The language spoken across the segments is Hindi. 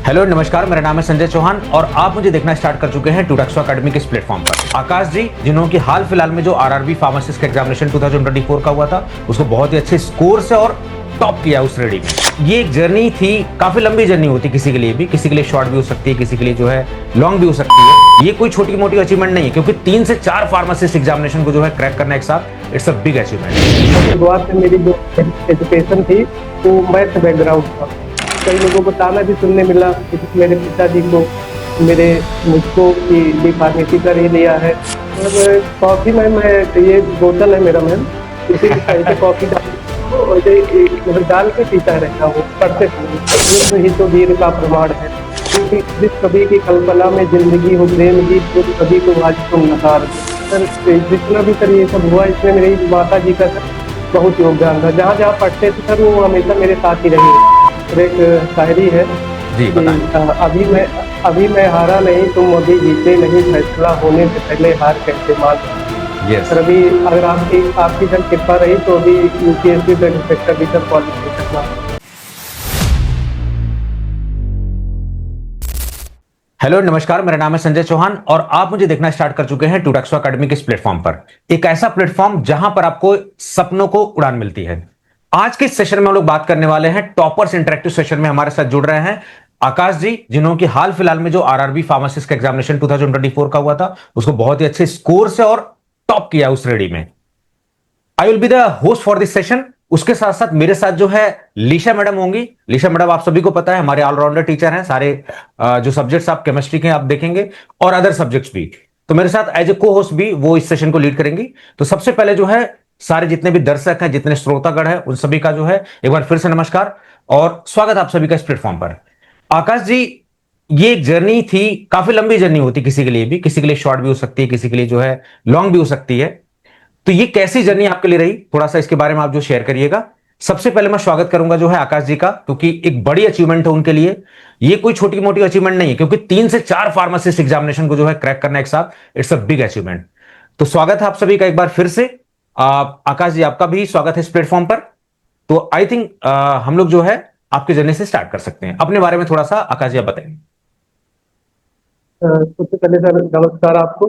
हेलो नमस्कार, मेरा नाम है संजय चौहान और आप मुझे देखना स्टार्ट कर चुके हैं टूडक्सो अकेडमी के इस प्लेटफॉर्म पर। आकाश जी, जिन्होंने की हाल फिलहाल में जो आरआरबी फार्मासिस्ट का एग्जामिनेशन 2024 का हुआ था, उसको बहुत ही अच्छे स्कोर से और टॉप किया उस रेडी में। ये एक जर्नी थी, काफी लंबी जर्नी होती किसी के लिए भी, किसी के लिए शॉर्ट भी हो सकती है, किसी के लिए जो है लॉन्ग भी हो सकती है। ये कोई छोटी मोटी अचीवमेंट नहीं है, क्योंकि 3 से 4 फार्मासिस्ट एग्जामिनेशन को जो है क्रैक करना एक साथ, इट्स अ बिग अचीवमेंट। शुरुआत में मेरी जो एजुकेशन थी वो मैथ बैकग्राउंड था। कई लोगों को ताना भी सुनने मिला कि मेरे पिताजी को मुझको कि डी फार्मेसी कर ही लिया है। और कॉफ़ी मैम है, ये बोतल है मेरा मैम, इसी से कॉफ़ी मतलब डाल के पीता रहता हूँ पढ़ते समय। ही तो वीर का प्रमाण है, क्योंकि जिस कवि की कल्पना में जिंदगी हो प्रेम की, तो कभी को आज तुम नकार। सर जितना भी सर ये सब हुआ, इसमें मेरी माता जी का सर बहुत योगदान था। जहाँ जहाँ पढ़ते थे सर वो हमेशा मेरे साथ ही रही। और एक शायरी है जी कि अभी मैं हारा नहीं, तुम अभी जीते नहीं, फैसला होने से पहले हार कैसे मान। यस सर अभी अगर आपकी सर कृपा रही तो अभी यूपीएससी का इंस्पेक्टर भी सर क्वालिफिकेशन हुआ। हेलो नमस्कार, मेरा नाम है संजय चौहान और आप मुझे देखना स्टार्ट कर चुके हैं टूडक्सो अकेडमी के इस प्लेटफॉर्म पर। एक ऐसा प्लेटफॉर्म जहां पर आपको सपनों को उड़ान मिलती है। आज के इस सेशन में हम लोग बात करने वाले हैं टॉपर्स इंटरेक्टिव सेशन में हमारे साथ जुड़ रहे हैं आकाश जी, जिन्होंने की हाल फिलहाल में जो आरआरबी फार्मासिस्ट का एग्जामिनेशन 2024 का हुआ था, उसको बहुत ही अच्छे स्कोर से और टॉप किया उस रेडी में। I will be the host for this session. उसके साथ साथ मेरे साथ जो है लीशा मैडम होंगी। लीशा मैडम आप सभी को पता है, हमारे ऑलराउंडर टीचर हैं। सारे जो सब्जेक्ट्स आप केमिस्ट्री के आप देखेंगे और अदर सब्जेक्ट्स भी, तो मेरे साथ एज ए को होस्ट भी वो इस सेशन को लीड करेंगी। तो सबसे पहले जो है सारे जितने भी दर्शक हैं, जितने श्रोतागण हैं, उन सभी का जो है एक बार फिर से नमस्कार और स्वागत आप सभी का इस प्लेटफॉर्म पर। आकाश जी, ये एक जर्नी थी, काफी लंबी जर्नी होती किसी के लिए भी, किसी के लिए शॉर्ट भी हो सकती है, किसी के लिए जो है लॉन्ग भी हो सकती है। तो ये कैसी जर्नी आपके लिए रही, थोड़ा सा इसके बारे में आप जो शेयर करिएगा। सबसे पहले मैं स्वागत करूंगा जो है आकाश जी का, क्योंकि एक बड़ी अचीवमेंट है उनके लिए। ये कोई छोटी मोटी अचीवमेंट नहीं है, क्योंकि 3 से 4 फार्मासिस्ट एग्जामिनेशन को जो है क्रैक करना एक साथ, इट्स अ बिग अचीवमेंट। तो स्वागत है आप सभी का एक बार फिर से। आकाश जी, आपका भी स्वागत है इस प्लेटफॉर्म पर। तो आई थिंक हम लोग जो है आपके जर्नी से स्टार्ट कर सकते हैं। अपने बारे में थोड़ा सा आकाश जी आप बताएंगे। सबसे पहले सर नमस्कार आपको।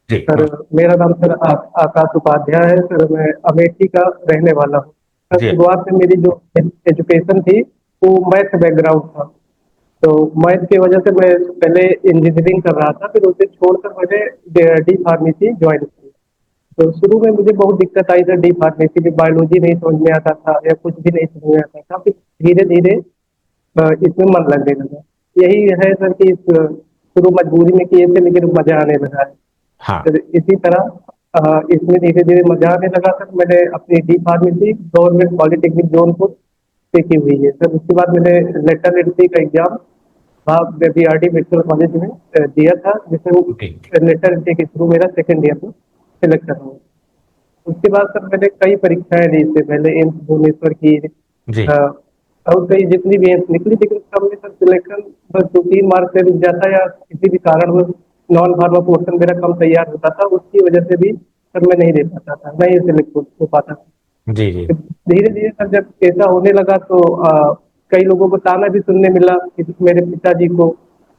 जी सर मेरा नाम सर आकाश उपाध्याय है। सर मैं अमेठी का रहने वाला हूँ। सर जी शुरुआत में मेरी जो एजुकेशन थी वो मैथ बैकग्राउंड था। तो मैथ की वजह से मैं पहले इंजीनियरिंग कर रहा था, फिर उसे छोड़कर मैंने डी फार्मेसी ज्वाइन की। तो शुरू में मुझे बहुत दिक्कत आई सर, डी फार्मेसी में बायोलॉजी नहीं समझ में आता था या कुछ भी नहीं समझ में आता था। फिर धीरे धीरे इसमें मन लगने लगा। यही है सर कि शुरू मजबूरी में किए थे, लेकिन मजा आने लगा है। हाँ फिर इसी तरह इसमें धीरे धीरे मजा आने लगा सर। मैंने अपनी D pharmacy government polytechnic Jaunpur से की हुई है सर। उसके बाद मैंने लेटर एंट्री का एग्जाम बीआरडी मेडिकल कॉलेज में दिया था, ओके जिसमें लेटर एंट्री के थ्रू मेरा सेकेंड ईयर में सिलेक्ट हुआ। उसके बाद सर मैंने कई परीक्षाएं दी, इससे पहले एम्स भुवनेश्वर की जी और कई जितनी भी एम्स निकली, लेकिन सब में सर सिलेक्शन बस 2-3 मार्क्स से रुक जाता या किसी भी कारण नॉन फार्मा पोर्शन मेरा कम तैयार होता था, उसकी वजह से भी सर मैं नहीं दे पाता था, नहीं सिलेक्ट हो पाता था। जी जी धीरे धीरे सर जब ऐसा होने लगा तो कई लोगों को ताना भी सुनने मिला कि मेरे पिताजी को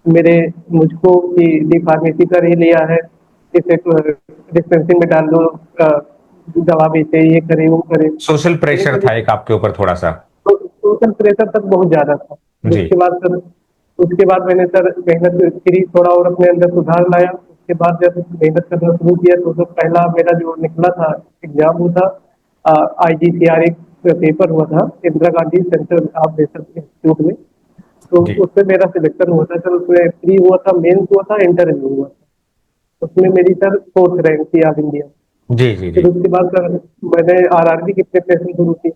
मुझको कि डी फार्मेसी कर ही लिया है, इसे डिस्पेंसिंग में डाल दो, दवा बेचे, ये करे वो करे। सोशल प्रेशर था एक आपके ऊपर थोड़ा सा। तो सोशल प्रेशर तक बहुत ज्यादा था। जी उसके बाद मैंने सर मेहनत करी, थोड़ा और अपने अंदर सुधार लाया। उसके बाद जब मेहनत करना शुरू किया तो पहला मेरा जो निकला था एग्जाम, वो था आईजीसीआर एक पेपर हुआ था, Indira Gandhi central of research institute में। तो जी उसमें मेरा सिलेक्शन हुआ था सर। उसमें प्री हुआ था, मेंस हुआ था, इंटरव्यू हुआ था। उसमें मेरी सर 4th रैंक थी ऑल इंडिया। जी जी जी फिर उसके बाद सर मैंने आरआरबी की प्रिपरेशन शुरू की।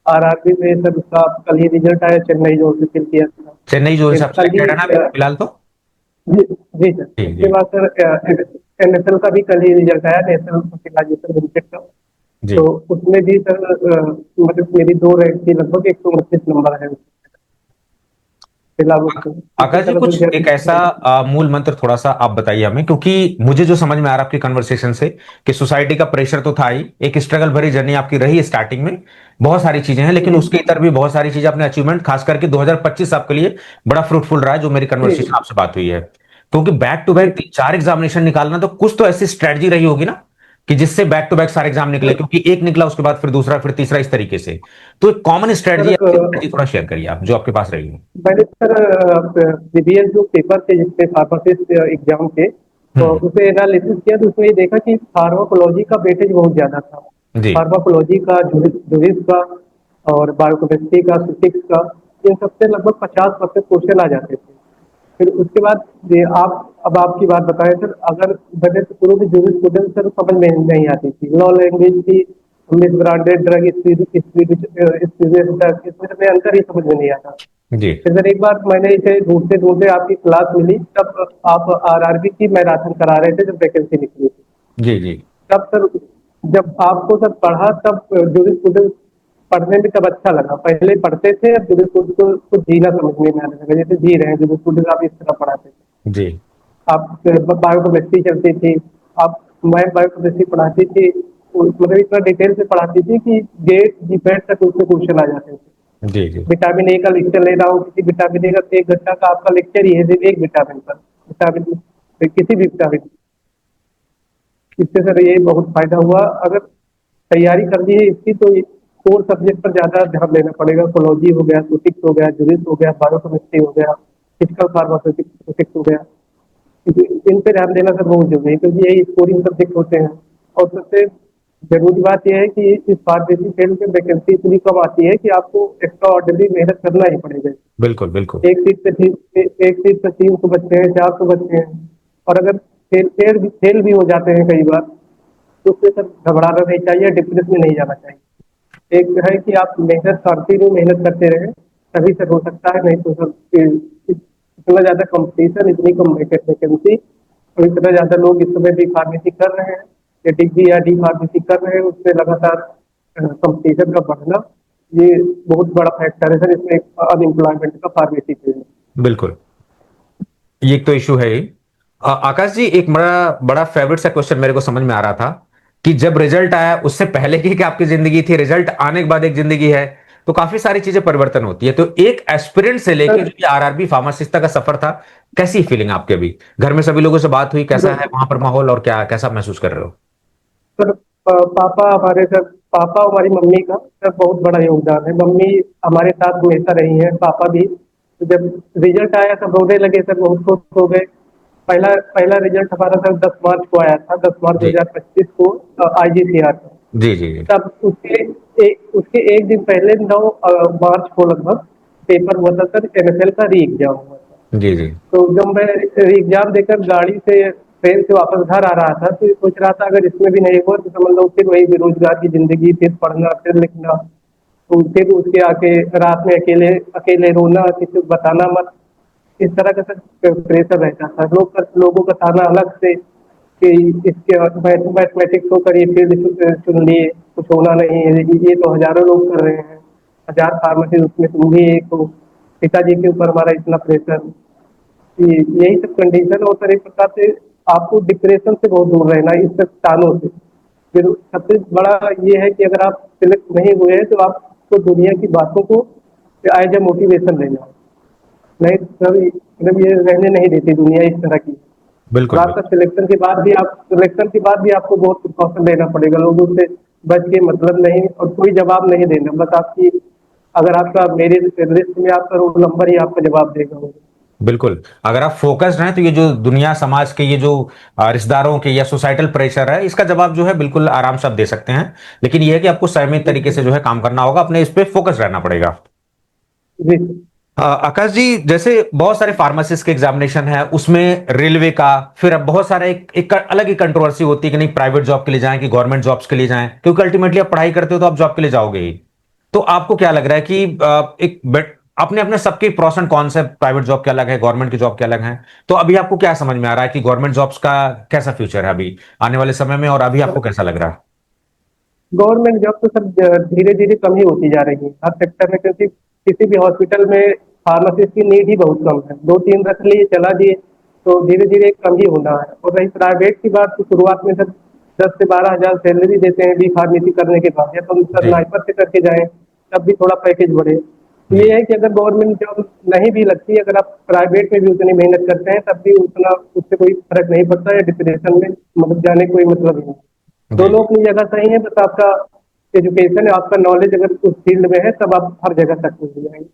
आरआरबी में सर उसका कल ही रिजल्ट आया, चेन्नई जोन से फिल किया था। चेन्नई जो हिसाब कल से ही है ना अभी फिलहाल तो। जी जी सर। जी उसके जी बाद सर एनएसएल का भी कल ही रिजल्ट आया, नेशनल फर्टिलाइजेशन लिमिटेड का। जी तो उसमें भी सर मतलब मेरी 2 रैंक थी, लगभग 129 नंबर है। फिलहाल उसको इसी आकाश जी, तरह से कुछ एक ऐसा मूल मंत्र थोड़ा सा आप बताइए हमें, क्योंकि मुझे जो समझ में आ रहा है आपकी कन्वर्सेशन से कि सोसाइटी का प्रेशर तो था ही, एक स्ट्रगल भरी जर्नी आपकी रही स्टार्टिंग में, बहुत सारी चीजें हैं, लेकिन जी उसके इतर भी बहुत सारी चीजें आपने अचीवमेंट, खास करके 2025 आपके लिए बड़ा फ्रूटफुल रहा है, जो मेरी जी। कन्वर्सेशन आपसे बात हुई है। क्योंकि back to back G 3 4 examination निकालना, तो कुछ तो ऐसी स्ट्रेटजी रही होगी ना कि जिससे बैक टू बैक सारे एग्जाम निकले, सर, क्योंकि एक निकला उसके बाद फिर दूसरा फिर तीसरा, इस तरीके से। तो एक कॉमन सर स्ट्रेटजी, अच्छी स्ट्रेटजी थोड़ा शेयर करिए आप, जो आपके पास रही हो। मैंने सर प्रीवियस जो पेपर थे जिसपे फार्मासिस्ट एग्जाम थे, तो हम्म। उसे एनालिसिस किया तो उसमें ये देखा कि फार्माकोलॉजी का वेटेज बहुत ज़्यादा था। जी। फार्माकोलॉजी का, जुरिस का और बायोकेमिस्ट्री का, फिजिक्स का, इन सबसे लगभग 50% क्वेश्चन आ जाते थे। फिर उसके बाद ये आप, अब आपकी बात बताएं सर, अगर मैंने तो शुरू में जूरिस्प्रूडेंस सर समझ में नहीं आती थी, लॉ लैंग्वेज की, मिस ब्रांडेड ड्रग, इसमें हमें अंतर ही समझ में नहीं आता। जी। फिर सर एक बार मैंने इसे ढूंढते ढूंढते आपकी क्लास मिली, तब आप आरआरबी की मैराथन करा रहे थे जब वैकेंसी निकली थी। जी। जी। तब सर, जब आपको सर पढ़ा तब जूरिस्प्रूडेंस पढ़ने में तब अच्छा लगा। पहले पढ़ते थे, अब जूरिस्प्रूडेंस को जीना समझने में आने लगा, जैसे जी रहे हैं जूरिस्प्रूडेंस, आप इस तरह पढ़ाते थे। जी। आप बायोकेमिस्ट्री चलती थी, आप, मैं बायोकेमिस्ट्री पढ़ाती थी, मतलब इतना डिटेल से पढ़ाती थी कि गेट जीपैट तक उससे क्वेश्चन आ जाते थे। जी। जी। विटामिन ए का लेक्चर ले रहा हूँ, किसी विटामिन ए का 1 घंटा का आपका लेक्चर ही है सिर्फ एक विटामिन पर, विटामिन, किसी भी विटामिन। इससे सर ये बहुत फायदा हुआ। अगर तैयारी करनी है इसकी तो कोर सब्जेक्ट पर ज्यादा ध्यान देना पड़ेगा। कोलॉजी हो गया, सुटिक्स हो गया, जुरिस हो गया, बायोकेमिस्ट्री हो गया, फिजिकल फार्मास्यूटिक्स हो गया, इन पे ध्यान देना सर बहुत जरूरी है, क्योंकि यही स्कोरिंग सब्जेक्ट होते हैं। और सबसे जरूरी बात यह है कि इस फार्मेसी फील्ड में वैकेंसी इतनी कम आती है कि आपको एक्स्ट्रा ऑर्डिनरी मेहनत करना ही पड़ेगा। बिल्कुल बिल्कुल। एक सीट पे 300 बच्चे हैं, 400 बच्चे हैं, और अगर फेल भी हो जाते हैं कई बार, तो उससे सर घबराना नहीं चाहिए, डिप्रेस में नहीं जाना चाहिए। एक है कि आप मेहनत, कंटिन्यू मेहनत करते रहे, तभी सर हो सकता है, नहीं तो सर इतना ज्यादा कंपटीशन, इतनी कम वैकेंसी, और इतना ज्यादा लोग इस समय भी फार्मेसी कर रहे हैं, या डिग्री या डी फार्मेसी कर रहे हैं, उससे लगातार कंपटीशन का बढ़ना, ये बहुत बड़ा फैक्टर है सर इसमें अनएम्प्लॉयमेंट का, फार्मेसी फील्ड में। बिल्कुल, ये एक तो इशू है ही। आकाश जी, एक बड़ा बड़ा फेवरेट सा क्वेश्चन मेरे को समझ में आ रहा था कि जब रिजल्ट आया उससे पहले की क्या आपकी जिंदगी थी, रिजल्ट आने के बाद एक जिंदगी है, तो काफी सारी चीजें परिवर्तन होती है। तो एक एस्पिरेंट से लेके सर जो ये आरआरबी फार्मासिस्ट तक का सफर था, कैसी फीलिंग आपके अभी? घर में सभी लोगों से बात हुई, कैसा है वहां पर माहौल, और क्या कैसा महसूस कर रहे हो? सर पापा हमारे सर, पापा और हमारी मम्मी का सर बहुत बड़ा योगदान है। मम्मी हमारे साथ हमेशा रही हैं, पापा भी। तो जब रिजल्ट आया सब रोने लगे सर, बहुत खुश हो गए। पहला पहला रिजल्ट हमारा सर 10 मार्च को आया था, 10 मार्च दो जी। हजार पच्चीस को, आईजीसीआर का। जी। जी। जी। तब उसके एक दिन पहले 9 मार्च को लगभग पेपर हुआ था सर, एनएसएल का री एग्जाम हुआ था। जी। जी। तो जब मैं एग्जाम देकर गाड़ी से, ट्रेन से वापस घर आ रहा था, तो ये सोच रहा था अगर इसमें भी नहीं हुआ तो समझ लो फिर वही बेरोजगार की जिंदगी, फिर पढ़ना, फिर लिखना, तो फिर उसके आके रात में अकेले अकेले रोना, किसी को बताना मत, इस तरह का सब प्रेशर रहता था। लोगों का ताना अलग से कि इसके मैथमेटिक्स होकर ये फील्ड चुन लिए, कुछ होना नहीं है, ये तो हजारों लोग कर रहे हैं, 1000 फार्मेसी उसमें तुम भी एक हो। पिताजी के ऊपर हमारा इतना प्रेशर, यही सब कंडीशन, और सर एक प्रकार से आपको डिप्रेशन से बहुत दूर रहना, इस सब तानों से। फिर सबसे बड़ा ये है कि अगर आप सिलेक्ट नहीं हुए हैं तो आपको दुनिया की बातों को एज ए मोटिवेशन लेना, नहीं सर मतलब ये रहने नहीं देती दुनिया इस तरह की। और बिल्कुल आपका बिल्कुल। सिलेक्शन के बाद भी आपको बहुत प्रिकॉशन लेना पड़ेगा, लोगों से बच के मतलब नहीं, और कोई जवाब नहीं देना, बस आपकी, अगर आपका मेरे लिस्ट में आपका रोल नंबर ही आपका जवाब देगा। बिल्कुल, अगर आप फोकस्ड हैं तो ये जो दुनिया समाज के, ये जो रिश्तेदारों के या सोसाइटल प्रेशर है, इसका जवाब जो है बिल्कुल आराम से आप दे सकते हैं। लेकिन ये है कि आपको संयमित तरीके से जो है काम करना होगा, अपने इस पे फोकस रहना पड़ेगा। जी आकाश जी, जैसे बहुत सारे फार्मासिस्ट के एग्जामिनेशन है, उसमें रेलवे का, फिर अब बहुत सारे एक अलग ही कंट्रोवर्सी होती है कि नहीं प्राइवेट जॉब के लिए जाएं कि गवर्नमेंट जॉब्स के लिए जाएं, क्योंकि अल्टीमेटली आप पढ़ाई करते हो तो आप जॉब के लिए जाओगे ही। तो आपको क्या लग रहा है कि अपने अपने सबके प्रोस एंड कॉन्स है, प्राइवेट जॉब के अलग है, गवर्नमेंट की जॉब के अलग है। तो अभी आपको क्या समझ में आ रहा है कि गवर्नमेंट जॉब्स का कैसा फ्यूचर है अभी आने वाले समय में, और अभी सर, आपको कैसा लग रहा है? गवर्नमेंट जॉब तो सर धीरे धीरे कम ही होती जा रही है हर सेक्टर में, क्योंकि किसी भी हॉस्पिटल में फार्मासिस्ट की नीड ही बहुत कम है, 2-3 रख लिए चला दिए, तो धीरे धीरे कम ही होना है। और रही प्राइवेट की बात, तो शुरुआत में सर 10 से 12 हज़ार सैलरी देते हैं डी फार्मेसी करने के बाद, या तो सर जी नाइपर से करके जाएं तब भी थोड़ा पैकेज बढ़े। तो जी ये है कि अगर गवर्नमेंट जॉब नहीं भी लगती, अगर आप प्राइवेट में भी उतनी मेहनत करते हैं तब भी उतना उससे कोई फर्क नहीं पड़ता है, डिप्रेशन में मतलब जाने कोई मतलब ही नहीं। जी दोनों जी। अपनी जगह सही है, बस आपका एजुकेशन है, आपका नॉलेज अगर उस फील्ड में है तब आप हर जगह सक्सेस हो जाएंगे।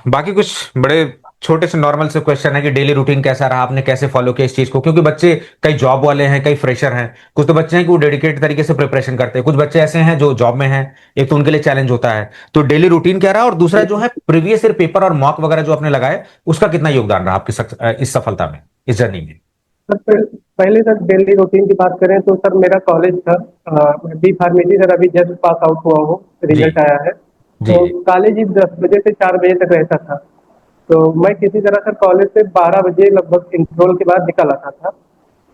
बाकी कुछ बड़े छोटे से नॉर्मल से क्वेश्चन है कि डेली रूटीन कैसा रहा, आपने कैसे फॉलो किया इस चीज को, क्योंकि बच्चे कई जॉब वाले हैं, कई फ्रेशर हैं, कुछ तो बच्चे हैं कि वो डेडिकेटेड तरीके से प्रिपरेशन करते हैं, कुछ बच्चे ऐसे हैं जो जॉब में हैं, एक तो उनके लिए चैलेंज होता है। तो डेली रूटीन क्या रहा, और दूसरा जो है प्रीवियस ईयर पेपर और मॉक वगैरह जो आपने लगाए, उसका कितना योगदान रहा आपकी इस सफलता में, इस जर्नी में। सर पहले सर डेली रूटीन की बात करें तो सर मेरा कॉलेज था, बी फार्मेसी सर अभी जस्ट पास आउट हुआ हूँ, जी रिजल्ट आया है। जी तो जी कॉलेज ही 10 बजे से 4 बजे तक रहता था। तो मैं किसी तरह सर कॉलेज से 12 बजे लगभग इंटरवल के बाद निकल आता था,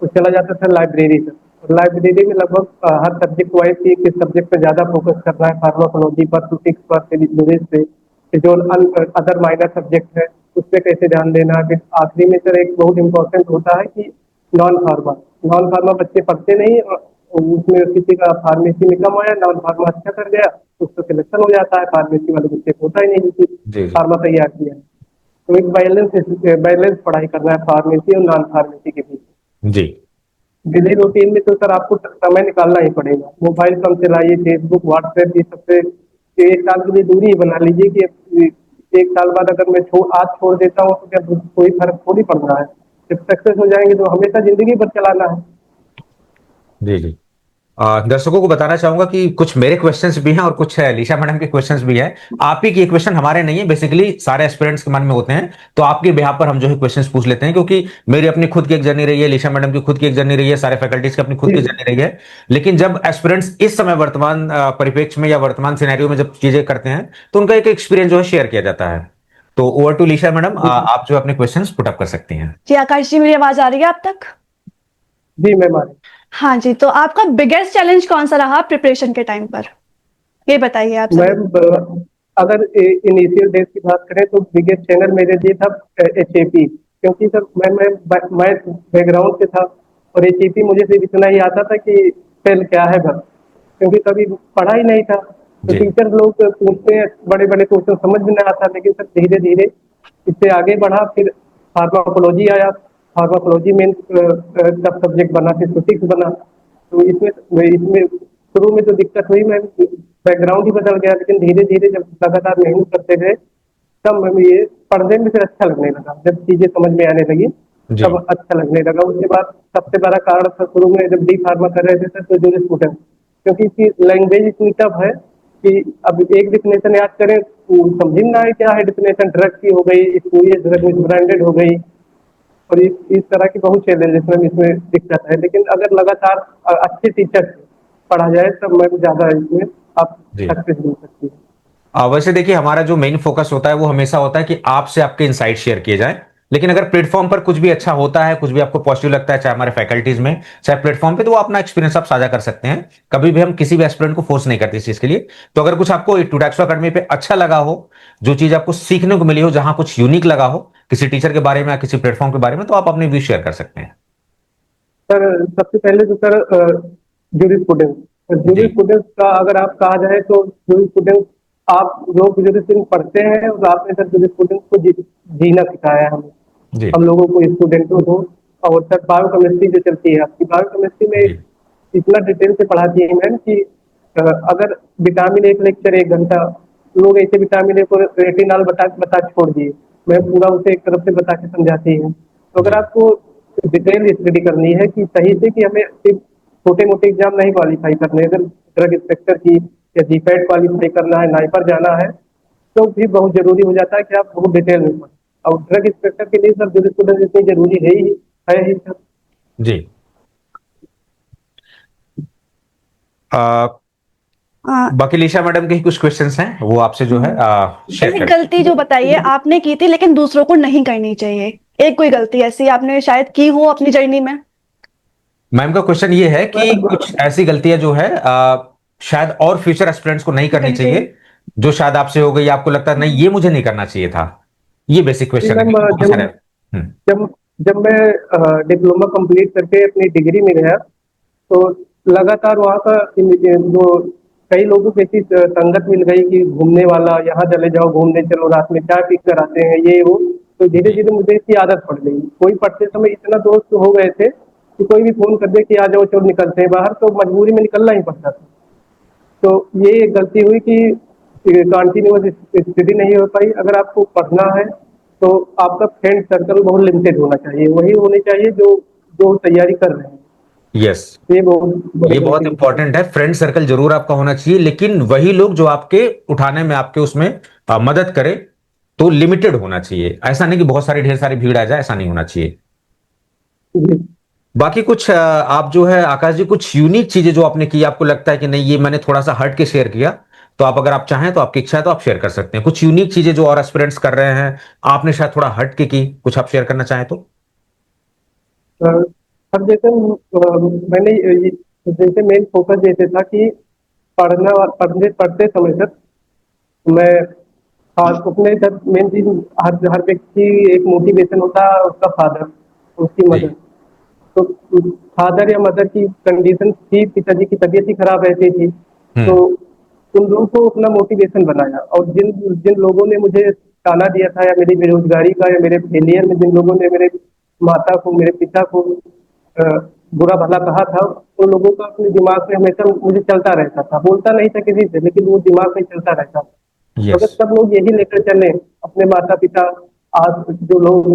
तो चला जाता था लाइब्रेरी सर। और लाइब्रेरी में लगभग हर सब्जेक्ट वाइज की किस सब्जेक्ट पे ज़्यादा फोकस करना है, फार्माकोलॉजी पर, फिजिक्स पर, फिजिक्स पे, फिर जो अदर माइनर सब्जेक्ट है उस पर कैसे ध्यान देना है। फिर आखिरी में सर एक बहुत इंपॉर्टेंट होता है कि नॉन फार्मा, नॉन फार्मा बच्चे पढ़ते नहीं, और उसमें किसी का फार्मेसी में कम आया, नॉन फार्मा अच्छा कर गया, उसका सिलेक्शन हो जाता है, फार्मेसी वाले बच्चे को होता ही नहीं जिसकी जी जी फार्मा तैयार किया है। तो एक बैलेंस बैलेंस पढ़ाई करना है फार्मेसी और नॉन फार्मेसी के बीच। जी डेली रूटीन में तो सर आपको समय निकालना ही पड़ेगा, मोबाइल कम चलाइए, फेसबुक व्हाट्सएप ये सबसे 1 साल के लिए दूरी ही बना लीजिए कि 1 साल बाद अगर मैं आज छोड़ देता हूँ तो क्या कोई फर्क थोड़ी पड़ रहा है। जब सक्सेस हो जाएंगे तो हमेशा जिंदगी भर चलाना है। जी जी। दर्शकों को बताना चाहूंगा कि कुछ मेरे क्वेश्चंस भी हैं और कुछ लीशा मैडम के क्वेश्चंस भी हैं। आप ही के क्वेश्चन हमारे नहीं है, बेसिकली सारे एस्पिरेंट्स के मन में होते हैं, तो आपके बिहाफ पर हम जो है क्वेश्चंस पूछ लेते हैं, क्योंकि मेरी अपनी खुद की एक जर्नी रही है, लीशा मैडम की खुद की एक जर्नी रही है, सारे फैकल्टीज की अपनी खुद जी की जर्नी रही है। लेकिन जब एस्पिरेंट्स इस समय वर्तमान परिप्रेक्ष्य में या वर्तमान सिनेरियो में जब चीजें करते हैं, तो उनका एक एक्सपीरियंस जो है शेयर किया जाता है। तो ओवर टू लीशा मैडम, जी आप जो अपने क्वेश्चंस पुट अप कर सकती हैं। जी आकाश जी, मेरी आवाज आ रही है आप तक? जी मैं मान हाँ जी, तो आपका बिगेस्ट चैलेंज कौन सा रहा प्रिपरेशन के टाइम पर, ये बताइए आप सभी। मैम, अगर इनिशियल डेज की बात करें तो बिगेस्ट चैनल मेरे लिए था HAP, क्योंकि सर मैं मैथ बैकग्राउंड से था, और HAP मुझे सिर्फ इतना ही आता था कि सेल क्या है बस, क्योंकि कभी पढ़ा ही नहीं था। तो जी टीचर लोग पूछते हैं बड़े बड़े क्वेश्चन समझ में नहीं आता, लेकिन सर धीरे धीरे इससे आगे बढ़ा, फिर फार्माकोलॉजी आया, फार्माकोलॉजी में सब सब्जेक्ट बना, फिर फिजिक्स बना। तो इसमें इसमें शुरू में तो दिक्कत हुई, मैं बैकग्राउंड ही बदल गया, लेकिन धीरे धीरे जब लगातार मेहनत करते गए तब हमें ये पढ़ने में फिर अच्छा लगने लगा, जब चीजें समझ में आने लगी जी तब अच्छा लगने लगा। उसके बाद सबसे बड़ा कारण था, शुरू में जब डी फार्मा कर रहे थे सर तो जो स्टूडेंट, क्योंकि इसकी लैंग्वेज इतनी टफ है कि अब एक डिफिनेशन याद करें समझ में ना आए क्या है डिफिनेशन, ड्रग की हो गई, स्पूरियस ड्रग ब्रांडेड हो गई, और इस तरह की बहुत चैलेंजेस में इसमें दिक्कत है। लेकिन अगर लगातार अच्छे टीचर से पढ़ा जाए तब मैं ज्यादा इसमें आप जी। सक्सेस मिल सकती है। वैसे देखिए, हमारा जो मेन फोकस होता है वो हमेशा होता है कि आपसे आपके इनसाइट शेयर किए जाएं। लेकिन अगर प्लेटफॉर्म पर कुछ भी अच्छा होता है, कुछ भी आपको पॉजिटिव लगता है, चाहे हमारे फैकल्टीज में, चाहे प्लेटफॉर्म पे, तो वो अपना एक्सपीरियंस आप साझा कर सकते हैं। कभी भी हम किसी भी एस्पिरेंट को फोर्स नहीं करते इस चीज के लिए। तो अगर कुछ आपको टूटैक्सो अकेडमी पे अच्छा लगा हो, जो चीज आपको सीखने को मिली हो, जहां कुछ यूनिक लगा हो किसी टीचर के बारे में या किसी प्लेटफॉर्म के बारे में, तो आप अपने व्यू शेयर कर सकते हैं। सर सबसे पहले तो सर जूरी जी स्टूडेंट्स का अगर आप कहा जाए तो जूरी स्टूडेंट्स, आप जो जूरी पढ़ते हैं और आपने सर जूरी स्टूडेंट्स को जीना सिखाया है हमें, जी हम लोगों को, स्टूडेंटों को। और सर बायोकेमिस्ट्री जो चलती है आपकी, बायोकेमिस्ट्री में जी इतना डिटेल से पढ़ाती है मैम कि अगर विटामिन ए लेक्चर 1 घंटा, लोग ऐसे विटामिन ए को रेटिनॉल बता बता छोड़ दिए, मैं पूरा उसे एक तरफ से बता के समझाती हूँ। तो अगर जी आपको डिटेल स्टडी करनी है कि सही से, कि हमें सिर्फ छोटे मोटे एग्जाम नहीं क्वालिफाई करने, अगर ड्रग इंस्पेक्टर की या जीपैट क्वालिफाई करना है, नाइपर जाना है, तो भी बहुत जरूरी हो जाता है कि आप बहुत डिटेल में पढ़ें। और ड्रग इंस्पेक्टर के लिए सर जो स्टूडेंट इतनी जरूरी है ही सर। जी। आ, बाकी लीशा मैडम के ही कुछ क्वेश्चंस हैं, वो आपसे जो है शेयर एक कर। गलती जो बताइए आपने की थी लेकिन दूसरों को नहीं करनी चाहिए, एक कोई गलती ऐसी आपने शायद की हो अपनी जर्नी में। मैम का क्वेश्चन ये है कि कुछ ऐसी गलतियां जो है शायद और फ्यूचर एस्पिरेंट्स को नहीं करनी करनी चाहिए, चाहिए। जो शायद आपसे हो गई, आपको लगता है नहीं ये मुझे नहीं करना चाहिए था? ये बेसिक जी क्वेश्चन है मैम, क्योंकि बहुत सारे। जब जब मैं डिप्लोमा कंप्लीट करके अपनी डिग्री में गया, तो लगातार वहाँ का जो कई लोगों की ऐसी संगत मिल गई कि घूमने वाला, यहाँ चले जाओ, घूमने चलो, रात में चाय पी कर आते हैं, ये वो। तो धीरे जी। धीरे मुझे इसकी आदत पड़ गई। कोई पढ़ते समय इतना दोस्त हो गए थे कि कोई भी फोन कर दे कि आ जाओ, चलो निकलते हैं बाहर, तो मजबूरी में निकलना ही पड़ता था। तो ये एक गलती हुई कि कंटिन्यूअस स्टडी नहीं हो पाई। अगर आपको पढ़ना है तो आपका फ्रेंड सर्कल बहुत लिमिटेड होना चाहिए, वही होने चाहिए जो जो तैयारी कर रहे हैं। यस, ये बहुत बड़ी ये बहुत गलती होती है। इंपॉर्टेंट है। फ्रेंड सर्कल जरूर आपका होना चाहिए, लेकिन वही लोग जो आपके उठाने में, आपके उसमें मदद करे, तो लिमिटेड होना चाहिए। ऐसा नहीं कि बहुत सारी ढेर सारी भीड़ आ जाए, ऐसा नहीं होना चाहिए। जी। बाकी कुछ आप जो है आकाश जी, कुछ यूनिक चीजें जो आपने की, आपको लगता है कि नहीं ये मैंने थोड़ा सा हट के शेयर किया, तो आप अगर आप चाहें तो आपकी इच्छा है तो आप शेयर कर सकते हैं। कुछ यूनिक चीजें जो और एस्पिरेंट्स कर रहे हैं, आपने शायद थोड़ा हट के की, कुछ आप शेयर करना चाहें तो। अब जैसे मैंने जैसे मेन फोकस जैसे था कि पढ़ना और पढ़ने पढ़ते समय तक मैं खास अपने तक मेन चीज, हर हर व्यक्ति एक मोटिवेशन होता है, उसका फादर, उसकी जी। मदर। तो फादर या मदर की कंडीशन थी, पिताजी की तबीयत ही खराब रहती थी, तो हम्म। उन लोगों को अपना मोटिवेशन बनाया। और जिन जिन लोगों ने मुझे ताना दिया था, या मेरी बेरोजगारी का, या मेरे फेलियर में जिन लोगों ने मेरे माता को, मेरे पिता को अ, बुरा भला कहा था, उन लोगों का अपने दिमाग में हमेशा मुझे चलता रहता था। बोलता नहीं था किसी से, लेकिन वो दिमाग में चलता रहता था। तो यस। अगर सब लोग यही लेकर चले, अपने माता पिता, आज जो लोग,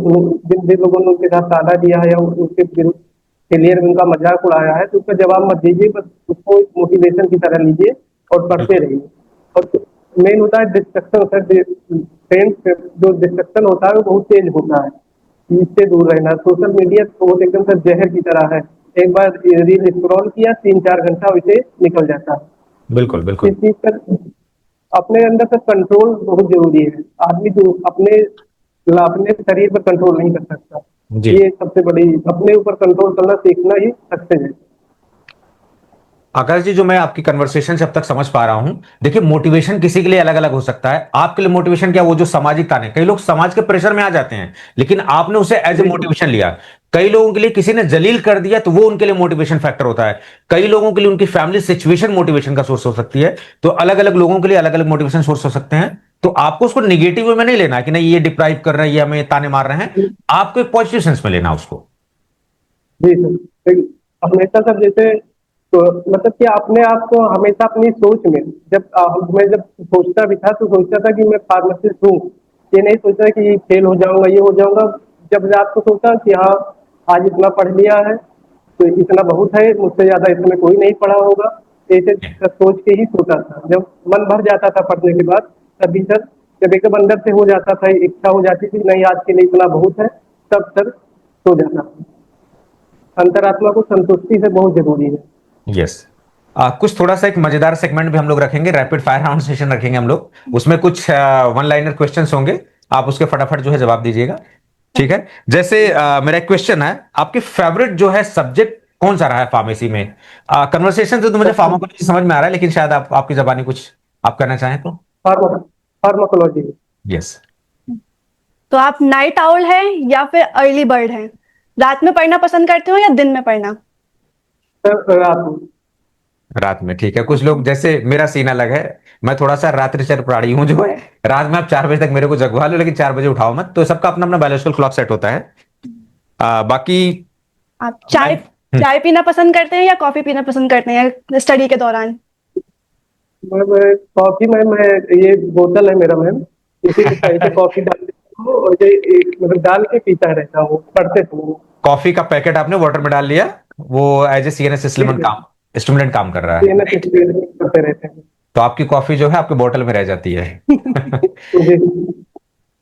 जिन जिन लोगों ने उनके साथ ताना दिया है या उनके फेलियर में उनका मजाक उड़ाया है, तो उसका जवाब मत दीजिए, बस उसको मोटिवेशन की तरह लीजिए और पढ़ते बिल्कुल। रहिए। और मेन होता है डिस्ट्रक्शन सर, फ्रेंड्स, जो डिस्ट्रक्शन होता है वो बहुत तेज होता है, इससे दूर रहना। सोशल मीडिया बहुत एकदम सर जहर की तरह है। एक बार रील स्क्रॉल किया, 3-4 घंटा वैसे निकल जाता बिल्कुल। है। बिल्कुल। इस चीज पर अपने अंदर तक कंट्रोल बहुत जरूरी है। आदमी जो अपने शरीर पर कंट्रोल नहीं कर सकता, जी। ये सबसे बड़ी, अपने ऊपर कंट्रोल करना सीखना ही सक्सेस है। आकाश जी, जो मैं आपकी कन्वर्सेशन से अब तक समझ पा रहा हूं, देखिए मोटिवेशन किसी के लिए अलग अलग हो सकता है। आपके लिए मोटिवेशन क्या, वो जो सामाजिक ताने, कई लोग समाज के प्रेशर में आ जाते हैं, लेकिन आपने उसे एज ए जी मोटिवेशन लिया। कई लोगों के लिए किसी ने जलील कर दिया तो वो उनके लिए मोटिवेशन फैक्टर होता है। कई लोगों के लिए उनकी फैमिली सिचुएशन मोटिवेशन का सोर्स हो सकती है। तो अलग अलग लोगों के लिए अलग अलग मोटिवेशन सोर्स हो सकते हैं। तो आपको उसको निगेटिव वे में नहीं लेना है कि नहीं ये डिप्राइव कर रहे हैं, ये हमें ताने मार रहे हैं। आपको एक पॉजिटिव सेंस में लेना उसको। जी सर, हमेशा सर जैसे, तो मतलब कि अपने आप को हमेशा अपनी सोच में, मैं जब सोचता भी था तो सोचता था कि मैं फार्मासिस्ट हूँ। ये नहीं सोचता कि फेल हो जाऊंगा, ये हो जाऊंगा। जब रात को सोचा कि हाँ, आज इतना पढ़ लिया है तो इतना बहुत है, मुझसे ज्यादा इसमें कोई नहीं पढ़ा होगा, ऐसे सोच के ही सोता था। जब मन भर जाता था पढ़ने के बाद, तभी सर, जब एकदम अंदर से हो जाता था, इच्छा हो जाती थी नहीं आज के लिए इतना बहुत है, तब सर सो जाता था। अंतरात्मा को संतुष्टि से बहुत जरूरी है। यस। कुछ थोड़ा सा एक मजेदार सेगमेंट भी हम लोग रखेंगे, रैपिड फायर राउंड सेशन रखेंगे हम लोग। उसमें कुछ वन लाइनर क्वेश्चंस होंगे, आप उसके फटाफट जो है जवाब दीजिएगा। ठीक है? जैसे मेरा एक क्वेश्चन है, आपकी फेवरेट जो है सब्जेक्ट कौन सा रहा है फार्मेसी में? कन्वर्सेशन से तो मुझे फार्माकोलॉजी समझ में आ रहा है, लेकिन शायद आपकी जबानी कुछ आप करना चाहें तो। फार्माकोलॉजी। यस। तो आप नाइट आउल हैं या फिर अर्ली बर्ड हैं? रात में पढ़ना पसंद करते हो या दिन में पढ़ना? सर रात में। रात में, ठीक है। कुछ लोग, जैसे मेरा सीन अलग है, मैं थोड़ा सा रात्रिचर प्राणी हूं जो है, रात में आप 4 बजे तक मेरे को जगवा लो, लेकिन 4 बजे उठाओ मत। तो सबका अपना अपना बायोलॉजिकल क्लॉक सेट होता है। बाकी आप चाय मैं चाय पीना पसंद करते हैं या कॉफी पीना पसंद करते हैं स्टडी के दौरान? मैं कॉफी, मैं ये बोतल है मेरा मैम, इसी में कहीं पे कॉफी डाल देता हूँ और ये मतलब डाल के पीता रहता हूँ पढ़ते समय। कॉफी का पैकेट आपने वाटर में डाल लिया, वो एज ए सीएनएस स्टिमुलेंट काम कर रहा है, सीएनएस राइट? करते रहते हैं। तो आपकी कॉफी जो है आपके बोतल में रह जाती है। जी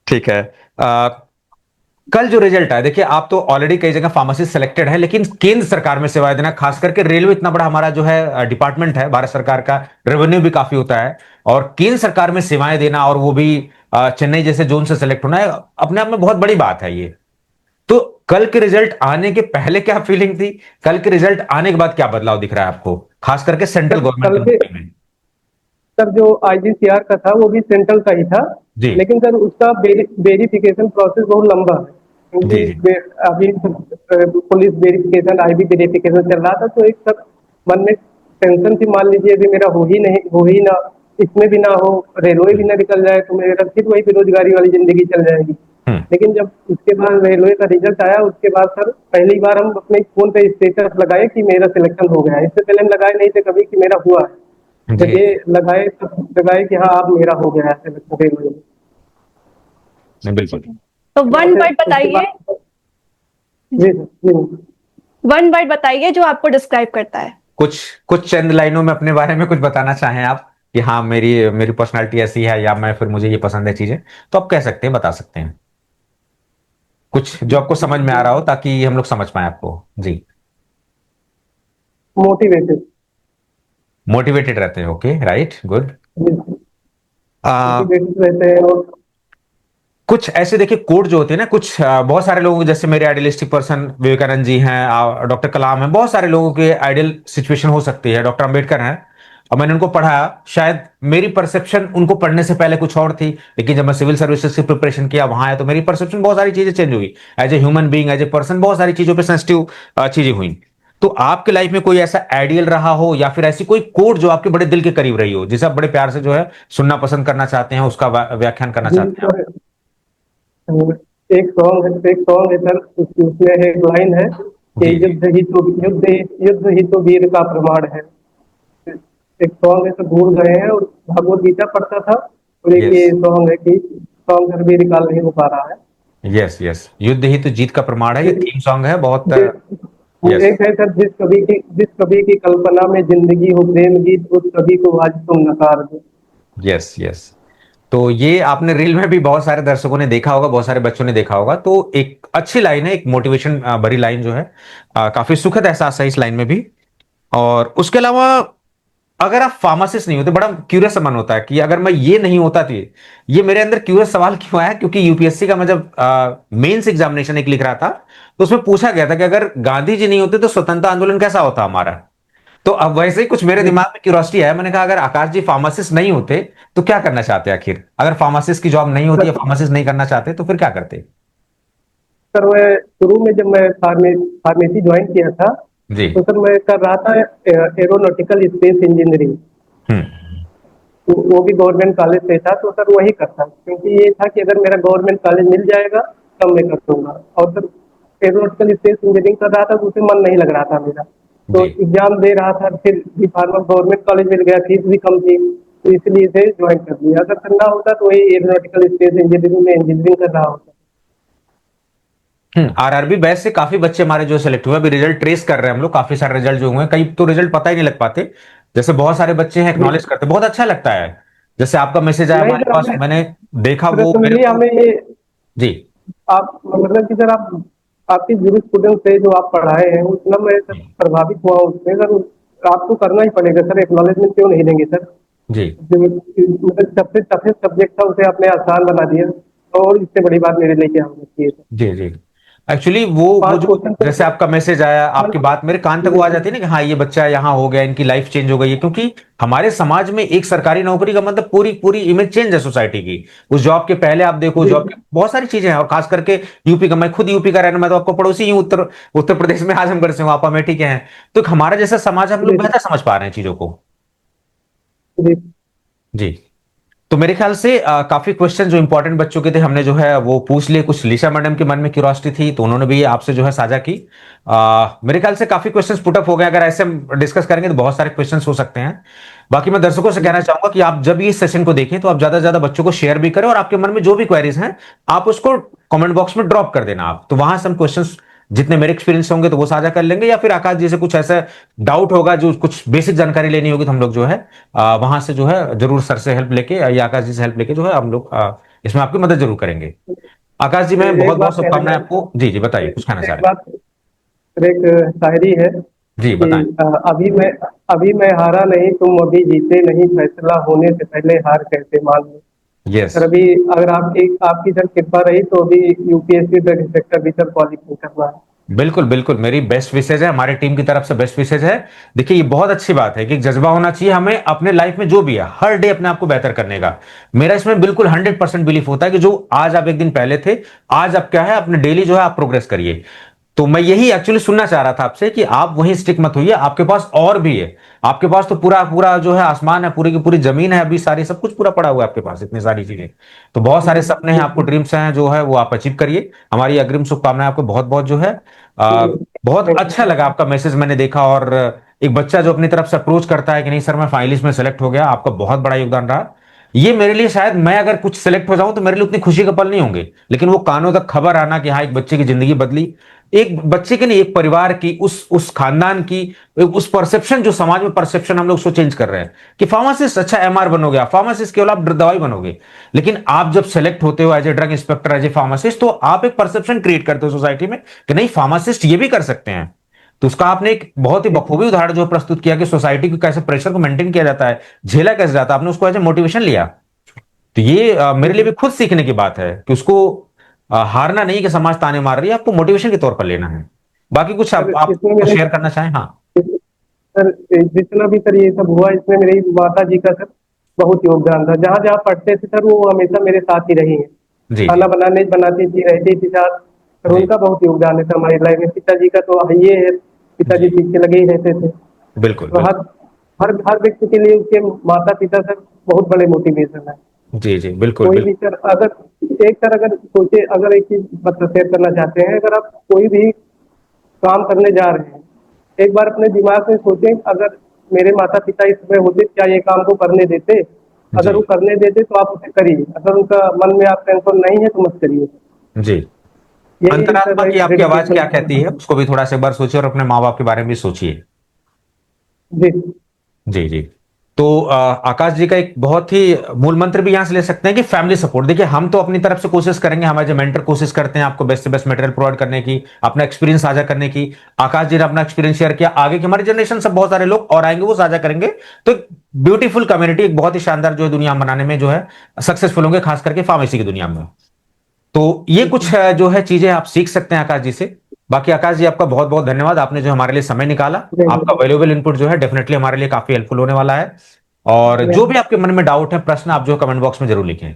ठीक है। आ, कल जो रिजल्ट आया, देखिए आप तो ऑलरेडी कई जगह फार्मासिस्ट सिलेक्टेड है, लेकिन केंद्र सरकार में सेवाएं देना, खास करके रेलवे इतना बड़ा हमारा जो है डिपार्टमेंट है भारत सरकार का, रेवेन्यू भी काफी होता है, और केंद्र सरकार में सेवाएं देना, और वो भी चेन्नई जैसे जोन से सेलेक्ट होना है, अपने आप में बहुत बड़ी बात है ये। तो कल के रिजल्ट आने के पहले क्या फीलिंग थी? कल के रिजल्ट आने के बाद क्या बदलाव दिख रहा है आपको, खास करके सेंट्रल सर, गवर्नमेंट कल के के नौकरी में? सर जो आईजीसीआर का था वो भी सेंट्रल का ही था, जी लेकिन सर उसका वेरिफिकेशन प्रोसेस बहुत लंबा है, जी क्योंकि जी अभी पुलिस वेरिफिकेशन, आईबी वेरिफिकेशन चल रहा था, तो एक सर मन में टेंशन थी, मान लीजिए अभी मेरा हो ही ना, इसमें भी ना हो, रेलवे भी ना निकल जाए, तो मेरा फिर वही बेरोजगारी वाली जिंदगी चल जाएगी। हम्म लेकिन जब उसके बाद रेलवे का रिजल्ट आया, उसके बाद सर पहली बार हम अपने फोन पे स्टेटस लगाए कि मेरा सिलेक्शन हो गया है। इससे पहले हम लगाए नहीं थे कभी कि मेरा हुआ है। जी जब ये लगाए तब लगाए कि हाँ अब मेरा हो गया है सिलेक्शन रेलवे में। नहीं, बिल्कुल। तो उसके बाद वन फिर वर्ड उसके बताइए। बाद जी सर जी। वन वर्ड बताइए जो आपको डिस्क्राइब करता है। कुछ कुछ चंद लाइनों में अपने बारे में कुछ बताना चाहें आप कि हाँ मेरी मेरी पर्सनालिटी ऐसी है, या मैं फिर मुझे ये पसंद है चीजें, तो आप कह सकते हैं, बता सकते हैं कुछ जो आपको समझ में आ रहा हो, ताकि हम लोग समझ पाए आपको। जी। मोटिवेटेड। मोटिवेटेड रहते हैं, ओके, राइट, गुड। मोटिवेटेड रहते हैं और कुछ ऐसे देखिए कोड जो होते हैं ना, कुछ बहुत सारे लोगों के, जैसे मेरे आइडियलिस्टिक पर्सन विवेकानंद जी हैं, डॉक्टर कलाम हैं, बहुत सारे लोगों के आइडियल सिचुएशन हो सकती है, डॉक्टर अंबेडकर हैं, और मैंने उनको पढ़ा। शायद मेरी परसेप्शन उनको पढ़ने से पहले कुछ और थी, लेकिन जब मैं सिविल सर्विसेज की प्रिपरेशन किया वहां आया तो मेरी परसेप्शन, बहुत सारी चीजें चेंज हुई। As a human being, as a person, बहुत सारी चीजों पे सेंसिटिव चीजें हुई। तो आपके लाइफ में कोई ऐसा आइडियल रहा हो, या फिर ऐसी कोई कोड जो आपके बड़े दिल के करीब रही हो, जिसे आप बड़े प्यार से जो है सुनना पसंद करना चाहते हैं, उसका व्याख्यान करना जी चाहते हैं आप? सर, एक सॉन्ग है सर, उसमें है, एक लाइन है कि जी जी युद्ध ही तो वीर का प्रमाण है। एक सॉन्ग है तो भूल गए हैं, और भगवत गीता पढ़ता था, और एक यस ये सॉन्ग है कि सॉन्ग सर भी रिकॉल नहीं हो पा रहा है। यस यस, युद्ध ही तो जीत का प्रमाण है, ये जिस थीम सॉन्ग है बहुत। जिस वो यस एक है सर, जिस कवि की कल्पना में जिंदगी हो प्रेम गीत, उस कवि को आज तुम नकार दो। Yes yes. तो ये आपने रील में भी बहुत सारे दर्शकों ने देखा होगा, बहुत सारे बच्चों ने देखा होगा, तो एक अच्छी लाइन है, एक मोटिवेशन भरी लाइन जो है, काफी सुखद एहसास है इस लाइन में भी। और उसके अलावा, अगर आप फार्मासिस्ट नहीं होते, बड़ा क्यूरियस मन होता है कि अगर मैं ये नहीं होता तो ये मेरे अंदर क्यूरियस सवाल क्यों आया, क्योंकि यूपीएससी का मैं जब मेंस एग्जामिनेशन एक लिख रहा था, तो उसमें पूछा गया था कि अगर गांधी जी नहीं होते तो स्वतंत्रता आंदोलन कैसा होता हमारा। तो अब वैसे ही कुछ मेरे जी दिमाग में क्यूरियोसिटी है, मैंने कहा अगर आकाश जी फार्मासिस्ट नहीं होते तो क्या करना चाहते आखिर, अगर फार्मासिस्ट की जॉब नहीं होती या सर। फार्मासिस्ट नहीं करना चाहते तो फिर क्या करते? सर मैं शुरू में जब मैं फार्मेसी ज्वाइन किया था, जी। तो सर मैं कर रहा था एरोनॉटिकल स्पेस इंजीनियरिंग। हम्म वो भी गवर्नमेंट कॉलेज से था, तो सर वही करता, क्योंकि ये था कि अगर मेरा गवर्नमेंट कॉलेज मिल जाएगा तब मैं कर दूंगा। और सर एरोनॉटिकल स्पेस इंजीनियरिंग कर रहा था, तो उसमें मन नहीं लग रहा था मेरा, तो जी एग्जाम दे रहा था, फिर भी फार्मा गवर्नमेंट कॉलेज मिल गया, फीस भी कम थी, तो इसलिए इसे ज्वाइन कर दिया। अगर करना होता तो वही एरोनॉटिकल स्पेस इंजीनियरिंग में इंजीनियरिंग कर रहा होता। आरआरबी बैच से काफी बच्चे हमारे जो सेलेक्ट हुए, अभी रिजल्ट ट्रेस कर रहे हैं हम लोग, काफी सारे रिजल्ट जो हुए हैं, कई तो रिजल्ट पता ही नहीं लग पाते, जैसे बहुत सारे बच्चे हैं जी एक्नॉलेज करते, बहुत अच्छा लगता है। जैसे आपका मैसेज आया नहीं हमारे सर, पास, हमें मैंने देखा वो मेरे पर्सनली को। हमें ये, जी आप मतलब कि सर आप आपकी जूरिस्प्रूडेंस से जो आप पढ़ाए हैं उतना मैं सर प्रभावित हुआ हूँ उससे। सर आपको करना ही पड़ेगा सर, एक्नॉलेजमेंट क्यों नहीं देंगे सर। जी जो मतलब सबसे टफेस्ट सब्जेक्ट था उसे आपने आसान बना दिया, और इससे बड़ी बात मेरे लिए क्या हो सकती है सर। जी जी। एक्चुअली वो 5 जो, क्वेश्चन तो जैसे आपका मैसेज आया, आपकी बात मेरे कान तक वो आ जाती है ना कि हाँ ये बच्चा यहाँ हो गया, इनकी लाइफ चेंज हो गई है, क्योंकि हमारे समाज में एक सरकारी नौकरी का मतलब पूरी पूरी इमेज चेंज है सोसाइटी की। उस जॉब के पहले आप देखो, जी जॉब की बहुत सारी चीजें हैं, और खास करके यूपी का, मैं खुद यूपी का रहना, मैं तो आपको पड़ोसी ही हूँ, उत्तर उत्तर प्रदेश में आजमगढ़ से हूँ, आप अमेठी के हैं। तो हमारा जैसा समाज, हम लोग जी बेहतर समझ पा रहे हैं चीजों को। जी जी। तो मेरे ख्याल से काफी क्वेश्चन जो इंपॉर्टेंट बच्चों के थे हमने जो है वो पूछ लिए, कुछ लीशा मैडम के मन में क्यूरियोसिटी थी तो उन्होंने भी आपसे जो है साझा की। मेरे ख्याल से काफी क्वेश्चंस पुट अप हो गए, अगर ऐसे हम डिस्कस करेंगे तो बहुत सारे क्वेश्चंस हो सकते हैं। बाकी मैं दर्शकों से कहना चाहूंगा कि आप जब ये सेशन को देखें तो आप ज्यादा से ज्यादा बच्चों को शेयर भी करें, और आपके मन में जो भी क्वेरीज हैं आप उसको कमेंट बॉक्स में ड्रॉप कर देना, आप तो वहां से हम क्वेश्चंस जितने मेरे एक्सपीरियंस होंगे तो वो साझा कर लेंगे, या फिर आकाश जी से कुछ ऐसा डाउट होगा, जो कुछ बेसिक जानकारी लेनी होगी, तो हम लोग जो है वहां से जो है जरूर सर से हेल्प लेके या आकाश जी से हेल्प लेके जो है हम लोग इसमें आपकी मदद जरूर करेंगे। आकाश जी, मैं एक बहुत बहुत बात कहना शुभकामनाएं आपको। जी जी, बताइए, कुछ कहना चाह एक रहे बात सर, एक शायरी है हैं? जी कि बताएं। अभी मैं हारा नहीं, तुम अभी जीते नहीं, फैसला होने से पहले हार कैसे मान लो। यस सर अभी अगर आपकी आपकी सर कृपा रही तो अभी यूपीएससी ड्रग इंस्पेक्टर भी सर क्वालिफाई करना है। बिल्कुल बिल्कुल, मेरी बेस्ट विशेज है, हमारी टीम की तरफ से बेस्ट विशेज है। देखिए ये बहुत अच्छी बात है कि एक जज्बा होना चाहिए हमें अपने लाइफ में जो भी है हर डे अपने आप को बेहतर करने का। मेरा इसमें बिल्कुल 100% बिलीफ होता है कि जो आज आप एक दिन पहले थे, आज आप क्या है अपने डेली जो है आप प्रोग्रेस करिए। तो मैं यही एक्चुअली सुनना चाह रहा था आपसे कि आप वहीं स्टिक मत होइए, आपके पास और भी है। आपके पास तो पूरा पूरा जो है आसमान है, पूरी की पूरी जमीन है, अभी सारी सब कुछ पूरा पड़ा हुआ है आपके पास, इतनी सारी चीजें। तो बहुत सारे सपने हैं आपको, ड्रीम्स हैं जो है वो आप अचीव करिए। हमारी अग्रिम शुभकामनाएं आपको बहुत बहुत जो है। बहुत अच्छा लगा आपका मैसेज मैंने देखा, और एक बच्चा जो अपनी तरफ से अप्रोच करता है कि नहीं सर मैं फाइनलिस्ट में सेलेक्ट हो गया, आपका बहुत बड़ा योगदान रहा। ये मेरे लिए शायद, मैं अगर कुछ सेलेक्ट हो जाऊं तो मेरे लिए उतनी खुशी का पल नहीं होंगे, लेकिन वो कानों तक खबर आना कि हाँ एक बच्चे की जिंदगी बदली, एक बच्चे की नहीं एक परिवार की, उस खानदान की, उस परसेप्शन जो समाज में परसेप्शन हम लोग उसको चेंज कर रहे हैं कि फार्मासिस्ट अच्छा एमआर बनोगे, आप फार्मासिस्ट केवल आप दवाई बनोगे। लेकिन आप जब सेलेक्ट होते हो as a drug inspector, as a pharmacist, तो आप एक परसेप्शन क्रिएट करते हो सोसाइटी में कि नहीं फार्मासिस्ट ये भी कर सकते हैं। तो उसका आपने एक बहुत ही बखूबी उदाहरण जो प्रस्तुत किया कि सोसाइटी को कैसे प्रेशर को मेंटेन किया जाता है, झेला कैसे जाता है, आपने उसको एज ए मोटिवेशन लिया। तो ये मेरे लिए भी खुद सीखने की बात है कि उसको हारना नहीं कि समाज ताने मार रही है, आपको मोटिवेशन के तौर पर लेना है। बाकी कुछ सर आप इसमें मेरे शेयर करना चाहें? हाँ। सर जितना भी सर ये सब हुआ इसमें मेरी माता जी का सर बहुत योगदान था। जहाँ जहाँ पढ़ते थे सर वो हमेशा मेरे साथ ही रही हैं। जी खाना जी बनाने बनाती थी, रहती थी साथ। सर जी उनका बहुत योगदान है सर हमारी लाइफ में। पिताजी का तो ये है, पिताजी जी, पीछे लगे ही रहते थे। बिल्कुल तो बिल्कुल। हर हर हर व्यक्ति के लिए उसके माता पिता सर बहुत बड़े मोटिवेशन है। जी जी बिल्कुल कोई भी बिल्कुल। सर अगर एक सर अगर सोचे, अगर एक चीज मतलब शेयर करना चाहते हैं, अगर आप कोई भी काम करने जा रहे हैं, एक बार अपने दिमाग में सोचें, अगर मेरे माता पिता इस समय होते क्या ये काम को करने देते? अगर वो जी करने देते तो आप उसे करिए, अगर उनका मन में आप टेंशन नहीं है तो मत करिए। जी। यही अंतरात्मा सर की एक आपकी आवाज क्या कहती है डेडिकेशन। उसको भी थोड़ा सा एक बार सोचिए, और अपने माँ बाप के बारे में भी सोचिए। जी जी जी। तो आकाश जी का एक बहुत ही मूल मंत्र भी यहां से ले सकते हैं कि फैमिली सपोर्ट। देखिए हम तो अपनी तरफ से कोशिश करेंगे, हमारे जो मेंटर कोशिश करते हैं आपको बेस्ट से बेस्ट मटेरियल प्रोवाइड करने की, अपना एक्सपीरियंस साझा करने की। आकाश जी ने अपना एक्सपीरियंस शेयर किया, आगे की हमारी जनरेशन से बहुत सारे लोग और आएंगे वो साझा करेंगे। तो ब्यूटीफुल कम्युनिटी, एक बहुत ही शानदार जो है दुनिया बनाने में जो है सक्सेसफुल होंगे, खास करके फार्मेसी की दुनिया में। तो ये कुछ जो है चीजें आप सीख सकते हैं आकाश जी से। बाकी आकाश जी आपका बहुत बहुत धन्यवाद, आपने जो हमारे लिए समय निकाला। आपका जी वैल्यूएबल इनपुट जो है डेफिनेटली हमारे लिए काफी हेल्पफुल होने वाला है। और जी जो भी आपके मन में डाउट है, प्रश्न, आप जो कमेंट बॉक्स में जरूर लिखें।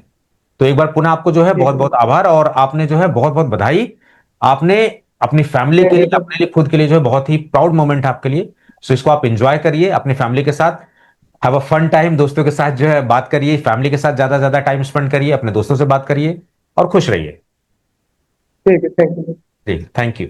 तो एक बार पुनः आपको जो है जी बहुत बहुत आभार, और आपने जो है बहुत बहुत बधाई। आपने अपनी फैमिली के थैंक लिए, यू सर। अपने लिए, खुद के लिए जो है बहुत ही प्राउड मोमेंट है आपके लिए। सो इसको आप एंजॉय करिए अपनी फैमिली के साथ। हैव अ फन टाइम, दोस्तों के साथ जो है बात करिए, फैमिली के साथ ज्यादा ज्यादा टाइम स्पेंड करिए, अपने दोस्तों से बात करिए और खुश रहिए। ठीक है, थैंक यू। जी, थैंक यू।